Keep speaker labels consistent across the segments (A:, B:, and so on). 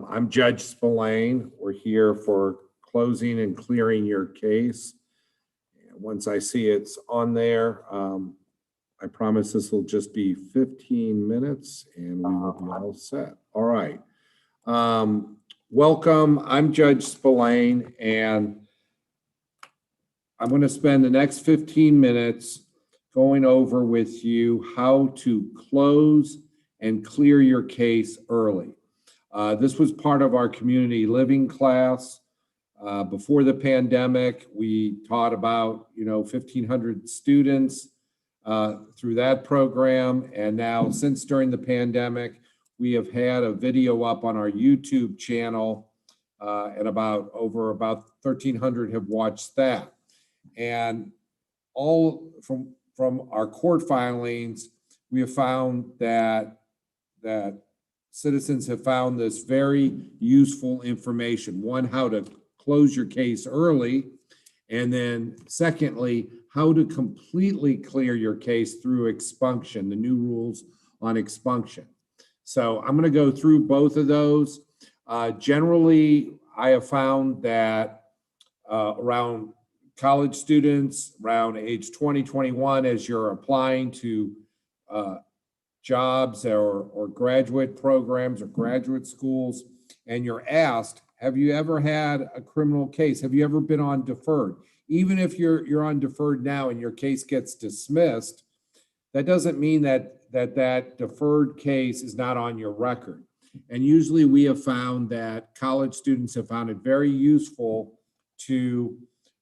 A: I'm Judge Spillane. We're here for closing and clearing your case. Once I see it's on there, I promise this will just be 15 minutes and we will be all set. All right. Welcome. I'm Judge Spillane, and I'm going to spend the next 15 minutes going over with you how to close and clear your case early. This was part of our community living class. Before the pandemic, we taught about 1,500 students through that program. And now, since during the pandemic, we have had a video up on our YouTube channel, and about 1,300 have watched that. And all from our court filings, we have found that citizens have found this very useful information. One, how to close your case early, and then secondly, how to completely clear your case through expunction, the new rules on expunction. So I'm going to go through both of those. Generally, I have found that around college students, around age 20, 21, as you're applying to jobs or graduate programs or graduate schools, and you're asked, have you ever had a criminal case? Have you ever been on deferred? Even if you're on deferred now and your case gets dismissed, that doesn't mean that deferred case is not on your record. And usually we have found that college students have found it very useful to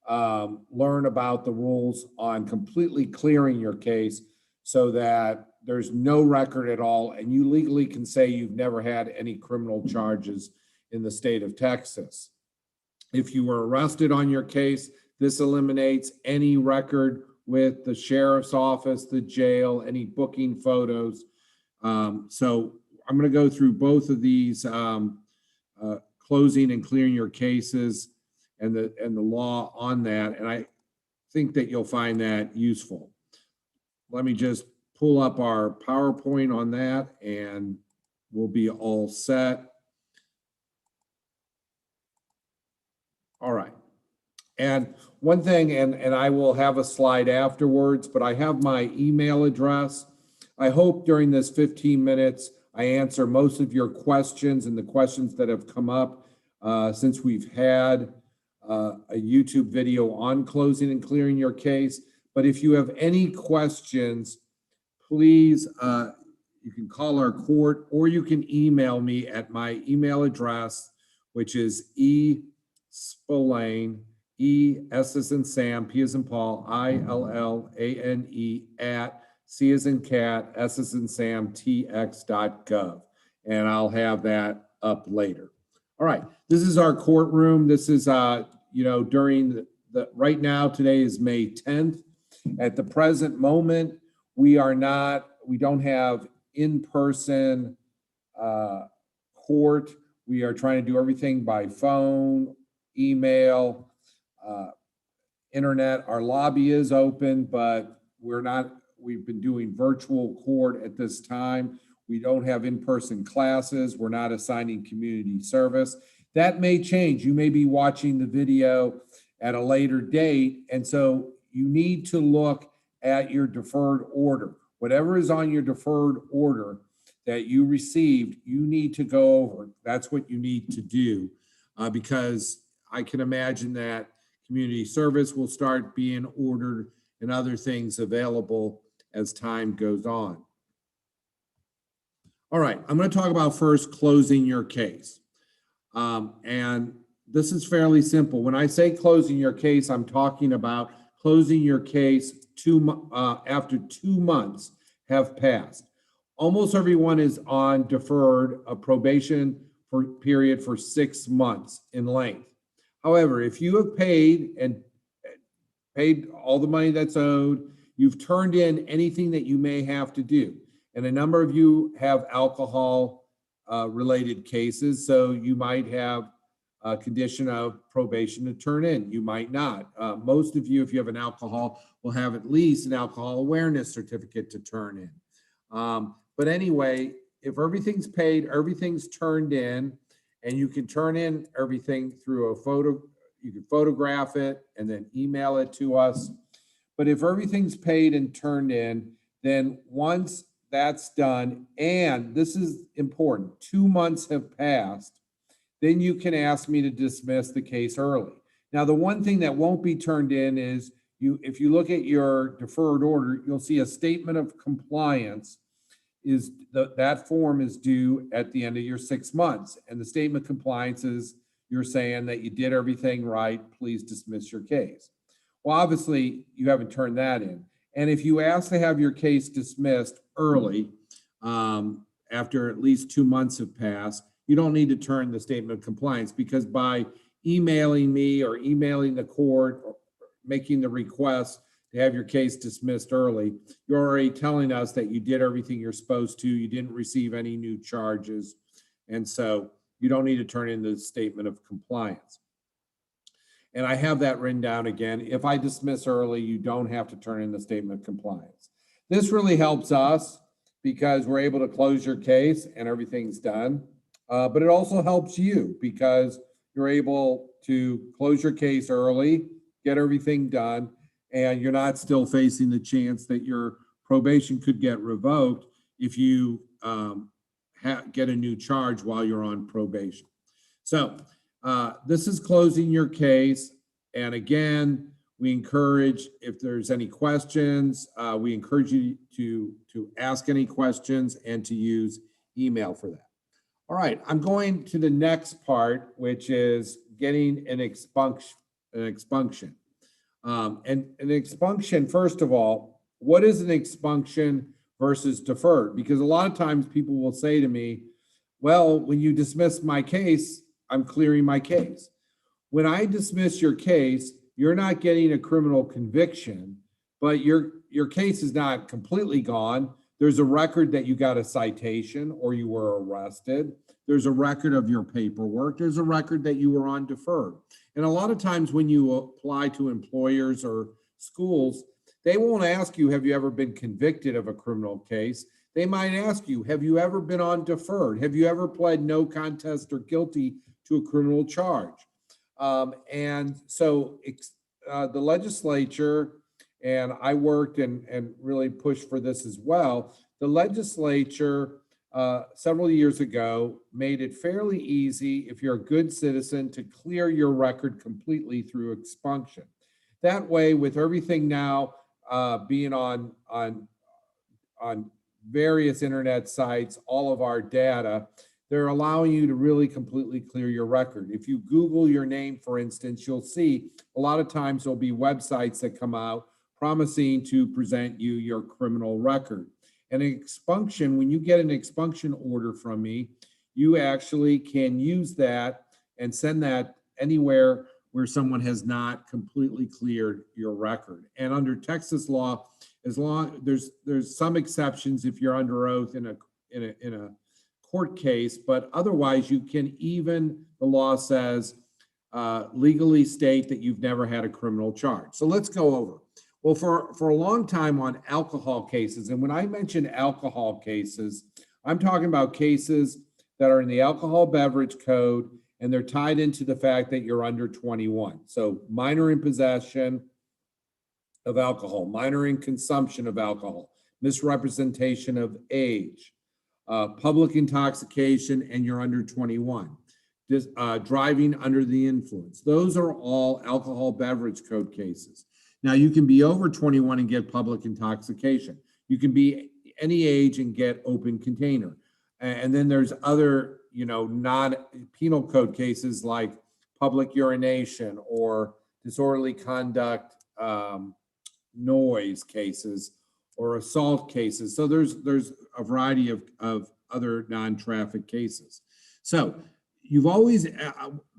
A: learn about the rules on completely clearing your case so that there's no record at all, and you legally can say you've never had any criminal charges in the state of Texas. If you were arrested on your case, this eliminates any record with the sheriff's office, the jail, any booking photos. So I'm going to go through both of these, closing and clearing your cases and the law on that, and I think that you'll find that useful. Let me just pull up our PowerPoint on that and we'll be all set. All right. And one thing, and I will have a slide afterwards, but I have my email address. I hope during this 15 minutes, I answer most of your questions and the questions that have come up since we've had a YouTube video on closing and clearing your case. But if you have any questions, please, you can call our court or you can email me at my email address, which is Spillane, S as in Sam, P as in Paul, ILLANE at C as in cat, S as in Sam, TX.gov. And I'll have that up later. All right, this is our courtroom. This is, during the right now, today is May 10th. At the present moment, we don't have in-person court. We are trying to do everything by phone, email, internet. Our lobby is open, but we've been doing virtual court at this time. We don't have in-person classes. We're not assigning community service. That may change. You may be watching the video at a later date, and so you need to look at your deferred order. Whatever is on your deferred order that you received, you need to go over. That's what you need to do, because I can imagine that community service will start being ordered and other things available as time goes on. All right, I'm going to talk about first closing your case. And this is fairly simple. When I say closing your case, I'm talking about closing your case after 2 months have passed. Almost everyone is on deferred probation period for 6 months in length. However, if you have paid all the money that's owed, you've turned in anything that you may have to do. And a number of you have alcohol related cases, so you might have a condition of probation to turn in. You might not. Most of you, if you have an alcohol, will have at least an alcohol awareness certificate to turn in. But anyway, if everything's paid, everything's turned in, and you can turn in everything through a photo. You can photograph it and then email it to us. But if everything's paid and turned in, then once that's done, and this is important, 2 months have passed, then you can ask me to dismiss the case early. Now, the one thing that won't be turned in is if you look at your deferred order, you'll see a statement of compliance is that form is due at the end of your 6 months. And the statement of compliance is you're saying that you did everything right, please dismiss your case. Well, obviously you haven't turned that in. And if you ask to have your case dismissed early, after at least 2 months have passed, you don't need to turn the statement of compliance, because by emailing me or emailing the court or making the request to have your case dismissed early, you're already telling us that you did everything you're supposed to, you didn't receive any new charges, and so you don't need to turn in the statement of compliance. And I have that written down again. If I dismiss early, you don't have to turn in the statement of compliance. This really helps us because we're able to close your case and everything's done. But it also helps you because you're able to close your case early, get everything done, and you're not still facing the chance that your probation could get revoked if you get a new charge while you're on probation. So this is closing your case. And again, we encourage, if there's any questions, we encourage you to ask any questions and to use email for that. All right, I'm going to the next part, which is getting an expunction. And an expunction, first of all, what is an expunction versus deferred? Because a lot of times people will say to me, well, when you dismiss my case, I'm clearing my case. When I dismiss your case, you're not getting a criminal conviction, but your case is not completely gone. There's a record that you got a citation or you were arrested. There's a record of your paperwork. There's a record that you were on deferred. And a lot of times when you apply to employers or schools, they won't ask you, have you ever been convicted of a criminal case? They might ask you, have you ever been on deferred? Have you ever pled no contest or guilty to a criminal charge? And so the legislature, and I worked and really pushed for this as well, the legislature several years ago made it fairly easy, if you're a good citizen, to clear your record completely through expunction. That way, with everything now being on various internet sites, all of our data, they're allowing you to really completely clear your record. If you Google your name, for instance, you'll see a lot of times there'll be websites that come out promising to present you your criminal record. And an expunction, when you get an expunction order from me, you actually can use that and send that anywhere where someone has not completely cleared your record. And under Texas law, as long there's some exceptions if you're under oath in a court case, but otherwise you can even, the law says, legally state that you've never had a criminal charge. So let's go over. Well, for a long time on alcohol cases, and when I mention alcohol cases, I'm talking about cases that are in the alcohol beverage code, and they're tied into the fact that you're under 21. So minor in possession of alcohol, minor in consumption of alcohol, misrepresentation of age, public intoxication, and you're under 21. Driving under the influence. Those are all alcohol beverage code cases. Now, you can be over 21 and get public intoxication. You can be any age and get open container. And then there's other, non-penal code cases like public urination or disorderly conduct, noise cases, or assault cases. So there's a variety of other non-traffic cases. So you've always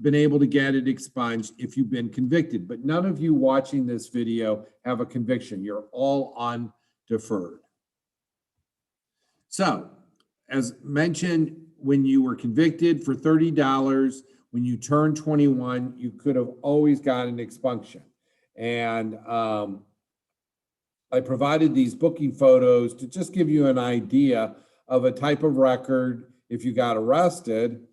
A: been able to get it expunged if you've been convicted, but none of you watching this video have a conviction. You're all on deferred. So, as mentioned, when you were convicted for $30, when you turned 21, you could have always gotten an expunction. And I provided these booking photos to just give you an idea of a type of record if you got arrested.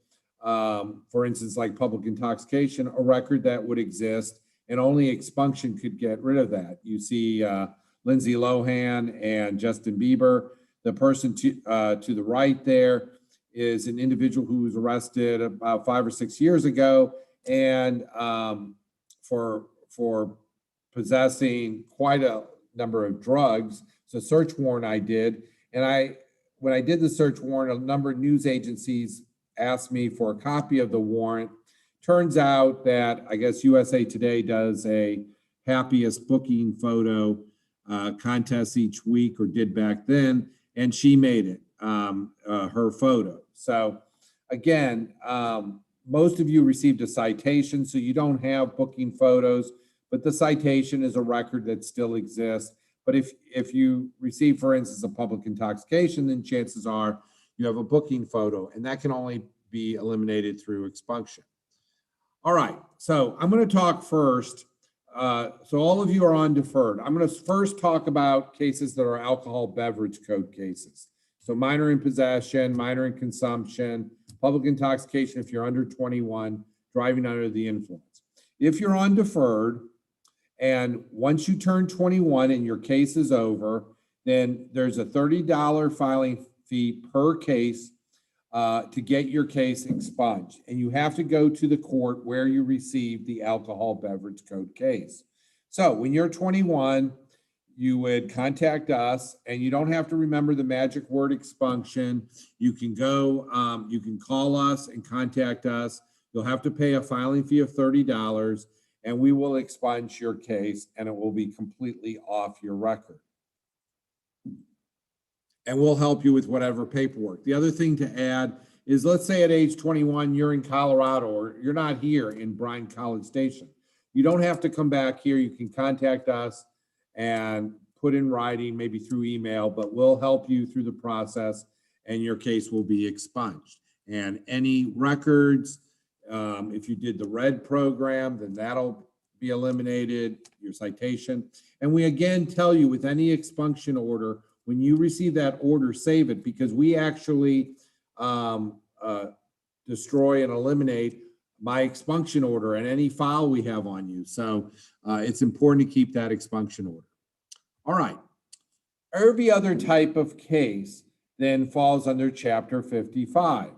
A: for instance, like public intoxication, a record that would exist, and only expunction could get rid of that. You see Lindsay Lohan and Justin Bieber. The person to the right there is an individual who was arrested about 5 or 6 years ago, and for possessing quite a number of drugs. So search warrant I did, and when I did the search warrant, a number of news agencies asked me for a copy of the warrant. Turns out that I guess USA Today does a happiest booking photo contest each week, or did back then, and she made it her photo. So again, most of you received a citation, so you don't have booking photos, but the citation is a record that still exists. But if you receive, for instance, a public intoxication, then chances are you have a booking photo, and that can only be eliminated through expunction. All right, so I'm going to talk first. So all of you are on deferred. I'm going to first talk about cases that are alcohol beverage code cases. So minor in possession, minor in consumption, public intoxication if you're under 21, driving under the influence. If you're on deferred, and once you turn 21 and your case is over, then there's a $30 filing fee per case to get your case expunged. And you have to go to the court where you received the alcohol beverage code case. So when you're 21, you would contact us, and you don't have to remember the magic word expunction. You can go, you can call us and contact us. You'll have to pay a filing fee of $30, and we will expunge your case, and it will be completely off your record. And we'll help you with whatever paperwork. The other thing to add is, let's say at age 21, you're in Colorado, or you're not here in Bryan College Station. You don't have to come back here. You can contact us and put in writing, maybe through email, but we'll help you through the process, and your case will be expunged. And any records, if you did the RED program, then that'll be eliminated, your citation. And we again tell you, with any expunction order, when you receive that order, save it, because we actually destroy and eliminate my expunction order and any file we have on you. So it's important to keep that expunction order. All right. Every other type of case then falls under Chapter 55.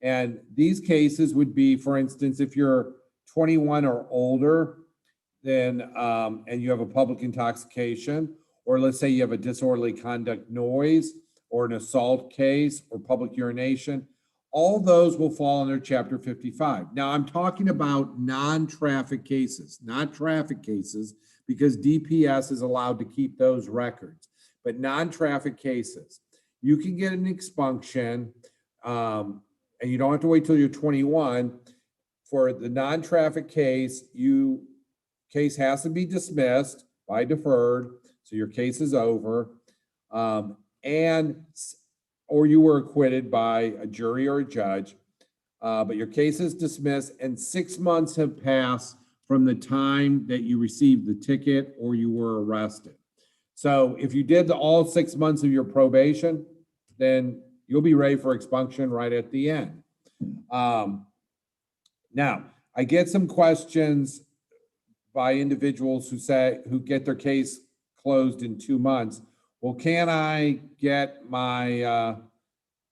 A: And these cases would be, for instance, if you're 21 or older, then and you have a public intoxication, or let's say you have a disorderly conduct noise, or an assault case, or public urination, all those will fall under Chapter 55. Now, I'm talking about non-traffic cases, not traffic cases, because DPS is allowed to keep those records. But non-traffic cases, you can get an expunction, and you don't have to wait till you're 21. For the non-traffic case, case has to be dismissed by deferred, so your case is over, or you were acquitted by a jury or a judge, but your case is dismissed, and 6 months have passed from the time that you received the ticket or you were arrested. So if you did all 6 months of your probation, then you'll be ready for expunction right at the end. Now, I get some questions by individuals who get their case closed in 2 months. Well, can I get I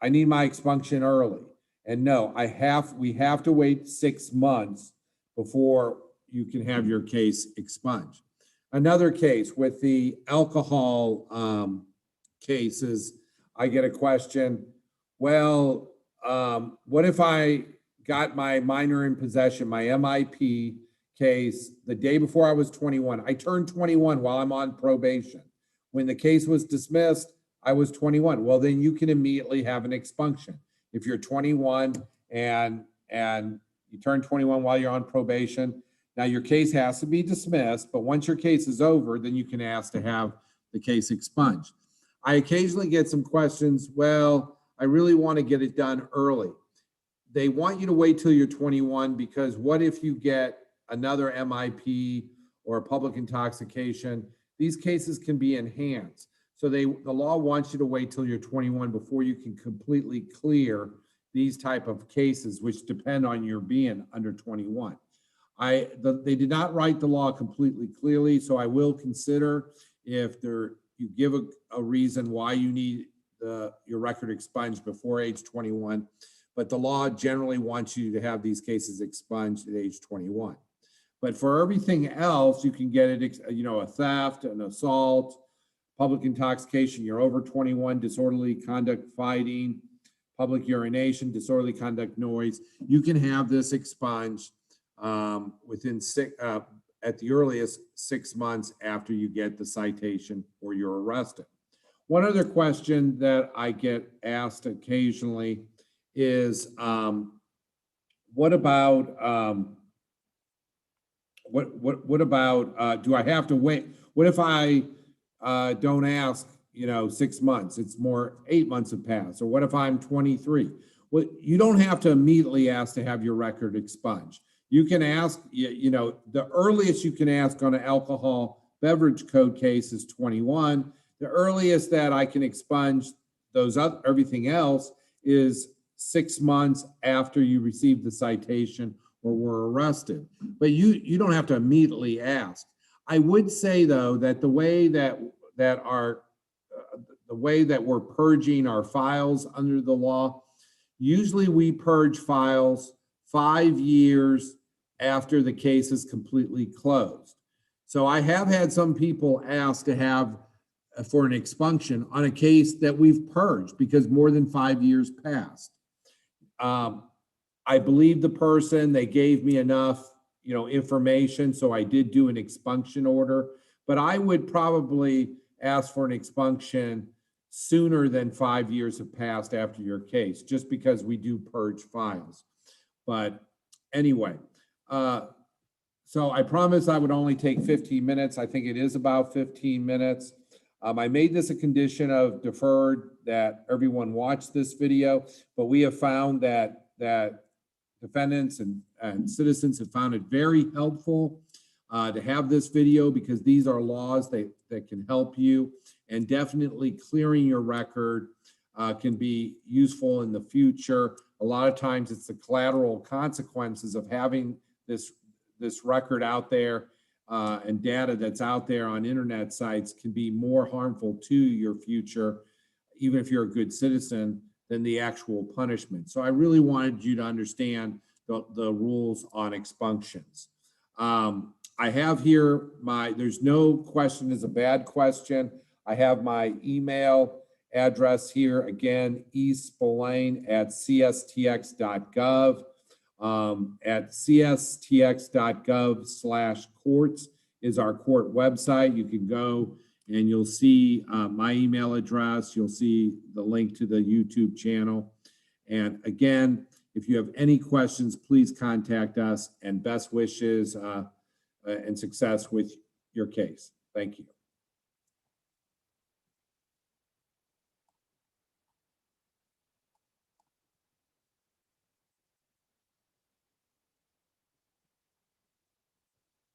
A: need my expunction early? And no, we have to wait 6 months before you can have your case expunged. Another case with the alcohol cases, I get a question, well, what if I got my minor in possession, my MIP case, the day before I was 21? I turned 21 while I'm on probation. When the case was dismissed, I was 21. Well, then you can immediately have an expunction. If you're 21 and you turn 21 while you're on probation, now your case has to be dismissed, but once your case is over, then you can ask to have the case expunged. I occasionally get some questions, well, I really want to get it done early. They want you to wait till you're 21, because what if you get another MIP or a public intoxication? These cases can be enhanced. So the law wants you to wait till you're 21 before you can completely clear these type of cases, which depend on your being under 21. They did not write the law completely clearly, so I will consider if you give a reason why you need your record expunged before age 21, but the law generally wants you to have these cases expunged at age 21. But for everything else, you can get it, a theft, an assault, public intoxication, you're over 21, disorderly conduct fighting, public urination, disorderly conduct noise. You can have this expunged within at the earliest 6 months after you get the citation or you're arrested. One other question that I get asked occasionally is, what about do I have to wait? What if I don't ask, 6 months? It's more 8 months have passed. Or what if I'm 23? Well, you don't have to immediately ask to have your record expunged. You can ask, the earliest you can ask on an alcohol beverage code case is 21. The earliest that I can expunge everything else is 6 months after you receive the citation or were arrested. But you don't have to immediately ask. I would say though that the way that we're purging our files under the law, usually we purge files 5 years after the case is completely closed. So I have had some people ask to have for an expunction on a case that we've purged because more than 5 years passed. I believe the person, they gave me enough, information, so I did do an expunction order, but I would probably ask for an expunction sooner than 5 years have passed after your case, just because we do purge files. But anyway, so I promised I would only take 15 minutes. I think it is about 15 minutes. I made this a condition of deferred that everyone watch this video, but we have found that defendants and citizens have found it very helpful to have this video because these are laws that can help you, and definitely clearing your record can be useful in the future. A lot of times it's the collateral consequences of having this record out there and data that's out there on internet sites can be more harmful to your future, even if you're a good citizen, than the actual punishment. So I really wanted you to understand the rules on expunctions. I have here there's no question is a bad question. I have my email address here again, espillane@cstx.gov. At cstx.gov/courts is our court website. You can go and you'll see my email address. You'll see the link to the YouTube channel. And again, if you have any questions, please contact us, and best wishes and success with your case. Thank you.